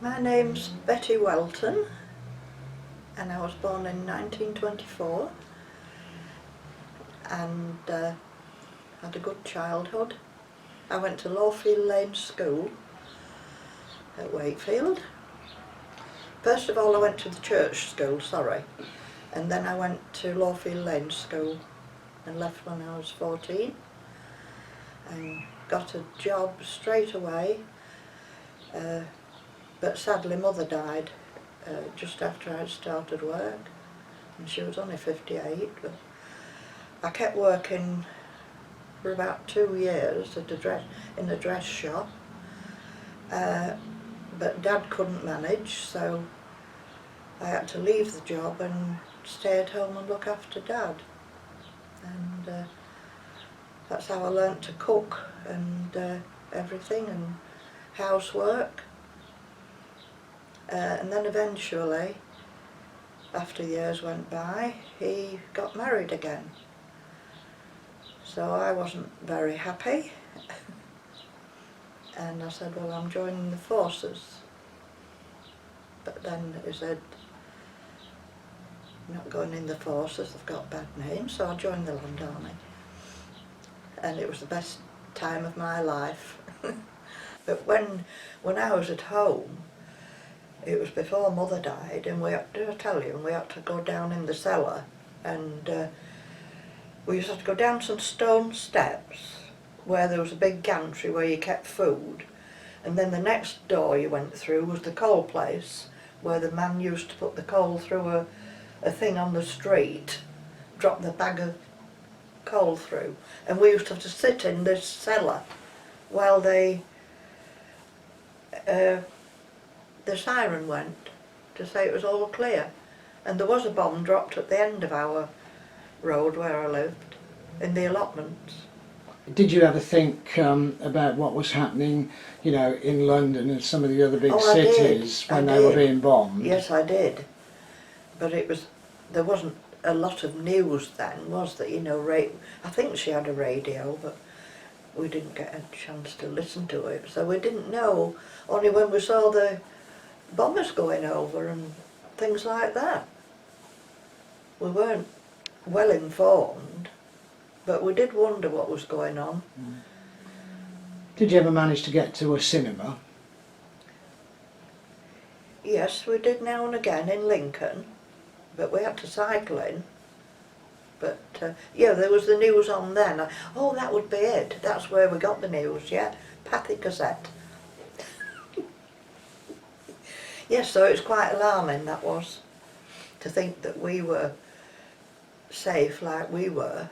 My name's Betty Welton and I was born in 1924 and had a good childhood. I went to Lawfield Lane School at Wakefield. First of all I went to the church school, and then I went to Lawfield Lane School and left when I was 14 and got a job straight away, but sadly Mother died just after I'd started work, and she was only 58, but I kept working for about 2 years in a dress shop, but Dad couldn't manage, so I had to leave the job and stay at home and look after Dad, and that's how I learnt to cook and everything, and housework. And then eventually, after years went by, he got married again. So I wasn't very happy, and I said, well, I'm joining the forces. But then he said, I'm not going in the forces, they've got bad names, so I joined the Land Army. And it was the best time of my life. But when I was at home, it was before Mother died, and we had to go down in the cellar, and we used to have to go down some stone steps where there was a big gantry where you kept food, and then the next door you went through was the coal place where the man used to put the coal through a thing on the street, drop the bag of coal through, and we used to have to sit in this cellar while the siren went to say it was all clear. And there was a bomb dropped at the end of our road where I lived, in the allotments. Did you ever think about what was happening, you know, in London and some of the other big cities when they were being bombed? Yes, I did. But there wasn't a lot of news then, was there? You know, I think she had a radio, but we didn't get a chance to listen to it, so we didn't know, only when we saw the bombers going over and things like that. We weren't well informed, but we did wonder what was going on. Did you ever manage to get to a cinema? Yes, we did now and again in Lincoln, but we had to cycle in. But yeah, there was the news on then. Oh, that would be it. That's where we got the news, yeah. Pathy cassette. Yes, so it's quite alarming, that was, to think that we were safe like we were,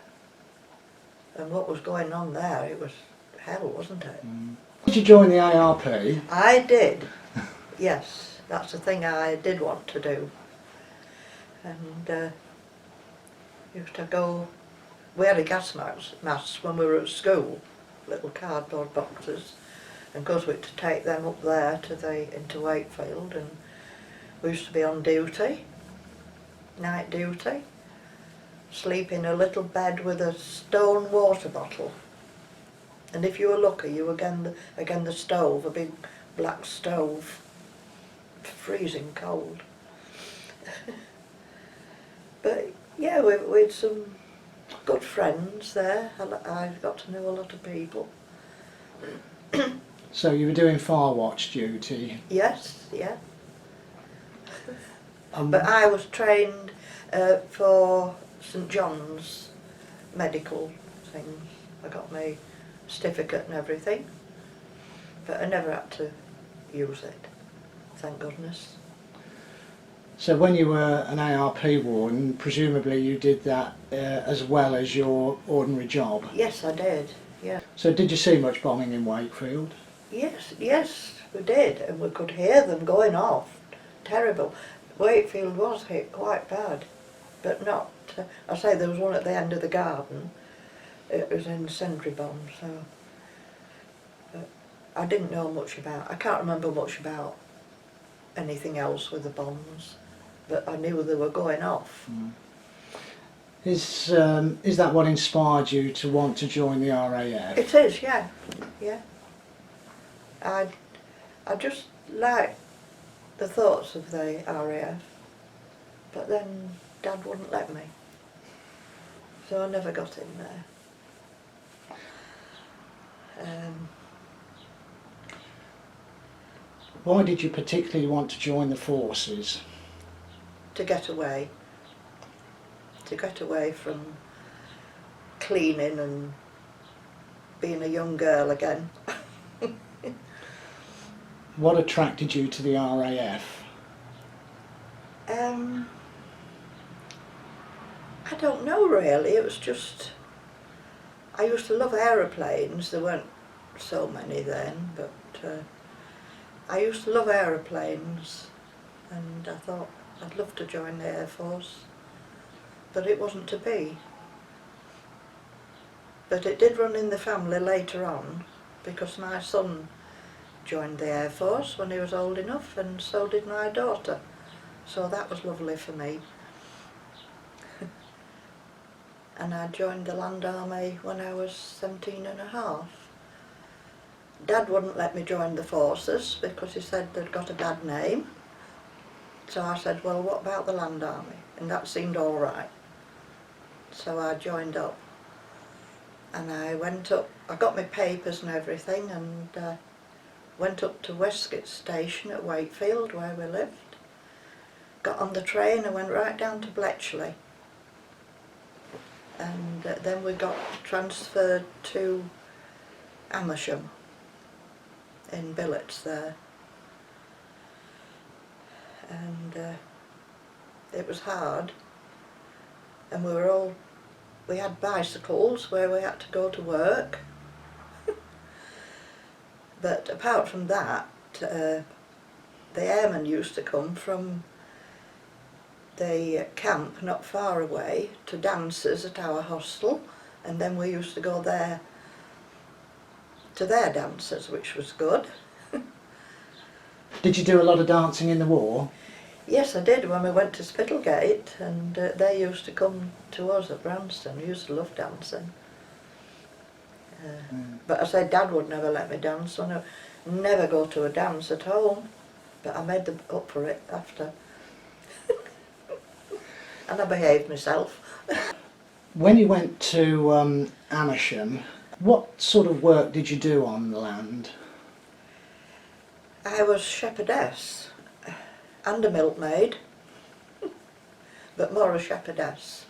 and what was going on there, it was hell, wasn't it? Did you join the ARP? I did, yes, that's the thing I did want to do. And used to go, we had a gas mask when we were at school, little cardboard boxes, and because we had to take them up there into Wakefield, and we used to be on duty, night duty, sleep in a little bed with a stone water bottle, and if you were lucky you were again the stove, a big black stove, freezing cold. But yeah, we had some good friends there. I got to know a lot of people. So you were doing fire watch duty? Yes, yeah. But I was trained for St John's medical things. I got my certificate and everything, but I never had to use it, thank goodness. So when you were an ARP warden, presumably you did that as well as your ordinary job? Yes, I did, yeah. So did you see much bombing in Wakefield? Yes, we did, and we could hear them going off. Terrible. Wakefield was hit quite bad, but not, I say there was one at the end of the garden. It was in sentry bomb, so but I didn't know much about, I can't remember much about anything else with the bombs, but I knew they were going off. Is that what inspired you to want to join the RAF? It is, yeah. I just like the thoughts of the RAF, but then Dad wouldn't let me, so I never got in there. Why did you particularly want to join the forces? To get away from cleaning and being a young girl again. What attracted you to the RAF? I don't know really, it was just, I used to love aeroplanes. There weren't so many then, but I used to love aeroplanes, and I thought I'd love to join the Air Force, but it wasn't to be. But it did run in the family later on, because my son joined the Air Force when he was old enough, and so did my daughter. So that was lovely for me. And I joined the Land Army when I was 17 and a half. Dad wouldn't let me join the forces because he said they'd got a bad name. So I said, well, what about the Land Army? And that seemed all right. So I joined up. And I went up, I got my papers and everything, and went up to Westgate Station at Wakefield, where we lived. Got on the train and went right down to Bletchley. And then we got transferred to Amersham in billets there. And it was hard. And we had bicycles where we had to go to work. But apart from that, the airmen used to come from the camp not far away to dances at our hostel, and then we used to go there to their dances, which was good. Did you do a lot of dancing in the war? Yes, I did when we went to Spittlegate, and they used to come to us at Branston. We used to love dancing. But I said Dad would never let me dance, so I never go to a dance at home. But I made them up for it after. And I behaved myself. When you went to Amersham, what sort of work did you do on the land? I was shepherdess and a milkmaid, but more a shepherdess.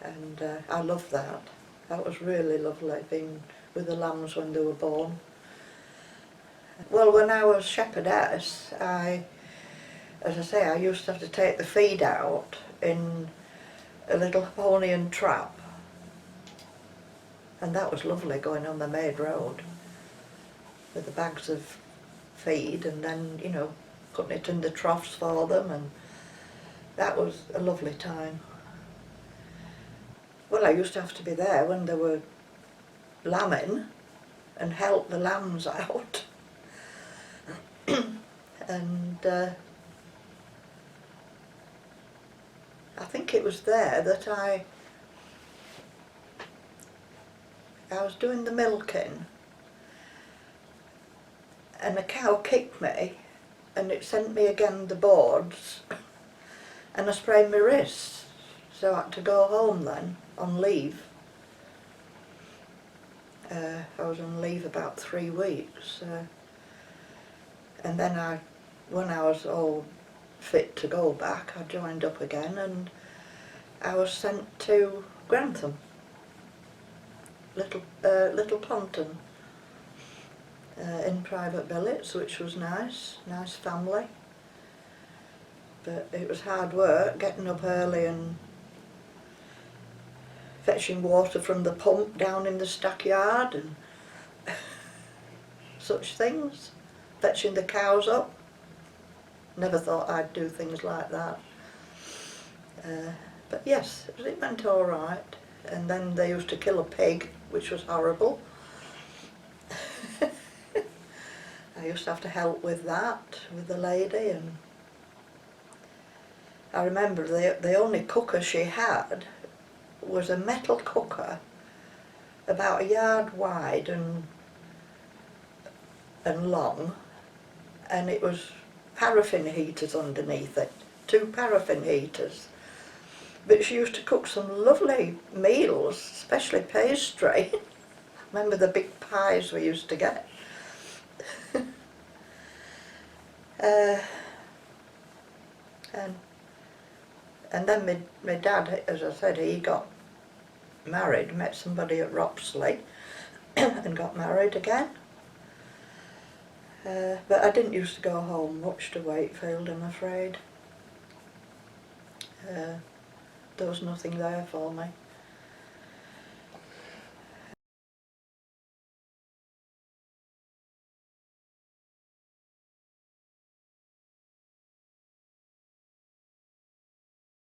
And I loved that. That was really lovely, being with the lambs when they were born. Well, when I was shepherdess, as I say, I used to have to take the feed out in a little pony and trap. And that was lovely, going on the maid road with the bags of feed, and then, you know, putting it in the troughs for them, and that was a lovely time. Well, I used to have to be there when they were lambing and help the lambs out. And I think it was there that I was doing the milking, and a cow kicked me, and it sent me again the boards, and I sprained my wrist, so I had to go home then on leave. I was on leave about 3 weeks, and then when I was all fit to go back, I joined up again, and I was sent to Grantham, Little Ponton, in private billets, which was nice family. But it was hard work, getting up early and fetching water from the pump down in the stackyard and such things, fetching the cows up. Never thought I'd do things like that. But yes, it went all right. And then they used to kill a pig, which was horrible. I used to have to help with that, with the lady, and I remember the only cooker she had was a metal cooker about a yard wide and long, and it was paraffin heaters underneath it, 2 paraffin heaters. But she used to cook some lovely meals, especially pastry. Remember the big pies we used to get? And then my dad, as I said, he got married, met somebody at Ropsley and got married again. But I didn't used to go home much to Wakefield, I'm afraid. There was nothing there for me.